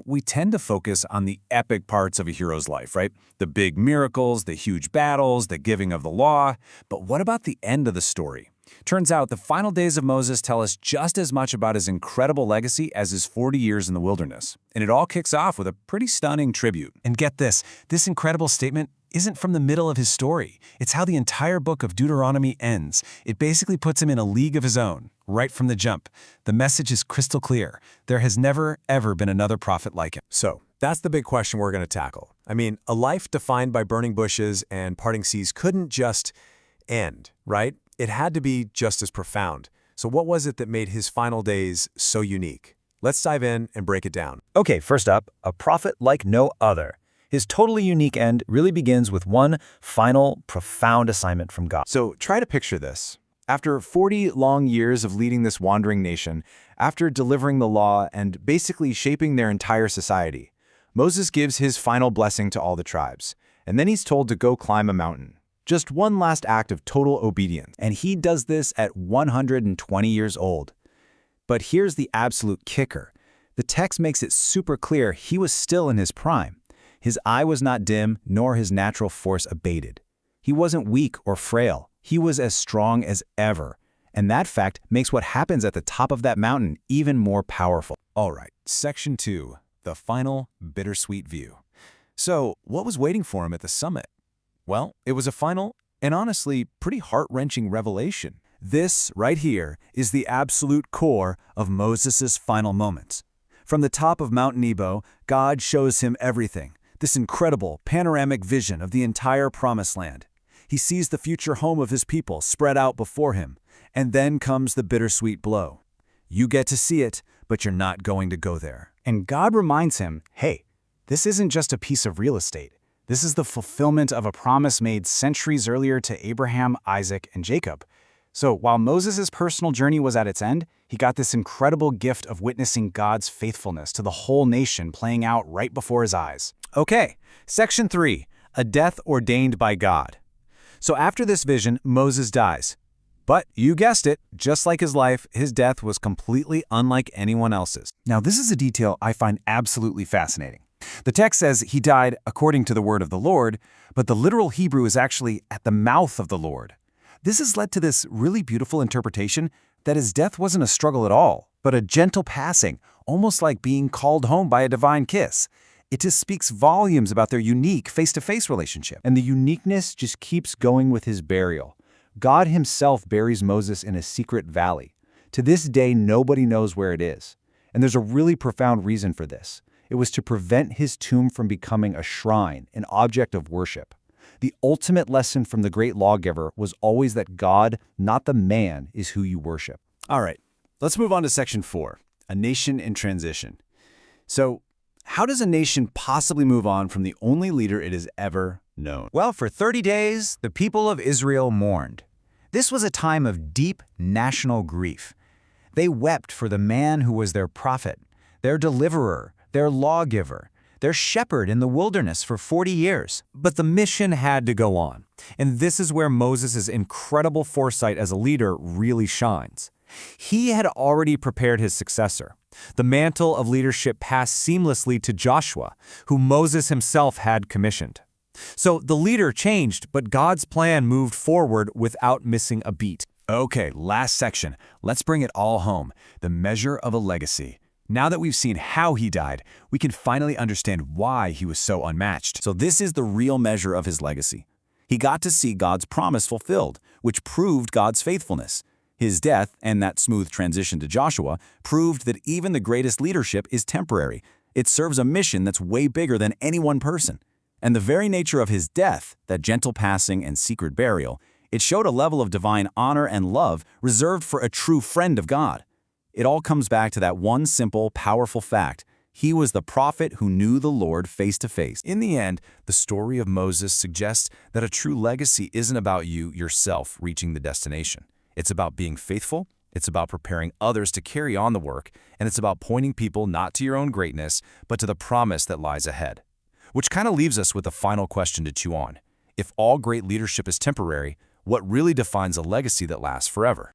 We tend to focus on the epic parts of a hero's life, right? The big miracles, the huge battles, the giving of the law. But what about the end of the story? Turns out the final days of Moses tell us just as much about his incredible legacy as his 40 years in the wilderness. And it all kicks off with a pretty stunning tribute. And get this incredible statement isn't from the middle of his story. It's how the entire book of Deuteronomy ends. It basically puts him in a league of his own, right from the jump. The message is crystal clear. There has never, ever been another prophet like him. So, that's the big question we're going to tackle. I mean, a life defined by burning bushes and parting seas couldn't just end, right? It had to be just as profound. So what was it that made his final days so unique? Let's dive in and break it down. Okay, first up, a prophet like no other. His totally unique end really begins with one final, profound assignment from God. So try to picture this. After 40 long years of leading this wandering nation, after delivering the law and basically shaping their entire society, Moses gives his final blessing to all the tribes, and then he's told to go climb a mountain. Just one last act of total obedience. And he does this at 120 years old. But here's the absolute kicker. The text makes it super clear he was still in his prime. His eye was not dim, nor his natural force abated. He wasn't weak or frail. He was as strong as ever. And that fact makes what happens at the top of that mountain even more powerful. All right, Section 2, the final bittersweet view. So, what was waiting for him at the summit? Well, it was a final and honestly pretty heart-wrenching revelation. This, right here, is the absolute core of Moses' final moments. From the top of Mount Nebo, God shows him everything. This incredible panoramic vision of the entire Promised Land. He sees the future home of his people spread out before him. And then comes the bittersweet blow. You get to see it, but you're not going to go there. And God reminds him, hey, this isn't just a piece of real estate. This is the fulfillment of a promise made centuries earlier to Abraham, Isaac, and Jacob. So while Moses' personal journey was at its end, he got this incredible gift of witnessing God's faithfulness to the whole nation playing out right before his eyes. Okay, Section 3, a death ordained by God. So after this vision, Moses dies. But you guessed it, just like his life, his death was completely unlike anyone else's. Now, this is a detail I find absolutely fascinating. The text says he died according to the word of the Lord, but the literal Hebrew is actually at the mouth of the Lord. This has led to this really beautiful interpretation that his death wasn't a struggle at all, but a gentle passing, almost like being called home by a divine kiss. It just speaks volumes about their unique face-to-face relationship. And the uniqueness just keeps going with his burial. God himself buries Moses in a secret valley. To this day, nobody knows where it is. And there's a really profound reason for this. It was to prevent his tomb from becoming a shrine, an object of worship. The ultimate lesson from the great lawgiver was always that God, not the man, is who you worship. All right, let's move on to Section 4, a nation in transition. So, how does a nation possibly move on from the only leader it has ever known? Well, for 30 days, the people of Israel mourned. This was a time of deep national grief. They wept for the man who was their prophet, their deliverer, their lawgiver, their shepherd in the wilderness for 40 years. But the mission had to go on. And this is where Moses' incredible foresight as a leader really shines. He had already prepared his successor. The mantle of leadership passed seamlessly to Joshua, who Moses himself had commissioned. So the leader changed, but God's plan moved forward without missing a beat. Okay, last section. Let's bring it all home. The measure of a legacy. Now that we've seen how he died, we can finally understand why he was so unmatched. So this is the real measure of his legacy. He got to see God's promise fulfilled, which proved God's faithfulness. His death, and that smooth transition to Joshua, proved that even the greatest leadership is temporary. It serves a mission that's way bigger than any one person. And the very nature of his death, that gentle passing and secret burial, it showed a level of divine honor and love reserved for a true friend of God. It all comes back to that one simple, powerful fact. He was the prophet who knew the Lord face to face. In the end, the story of Moses suggests that a true legacy isn't about you yourself reaching the destination. It's about being faithful, it's about preparing others to carry on the work, and it's about pointing people not to your own greatness, but to the promise that lies ahead. Which kind of leaves us with a final question to chew on. If all great leadership is temporary, what really defines a legacy that lasts forever?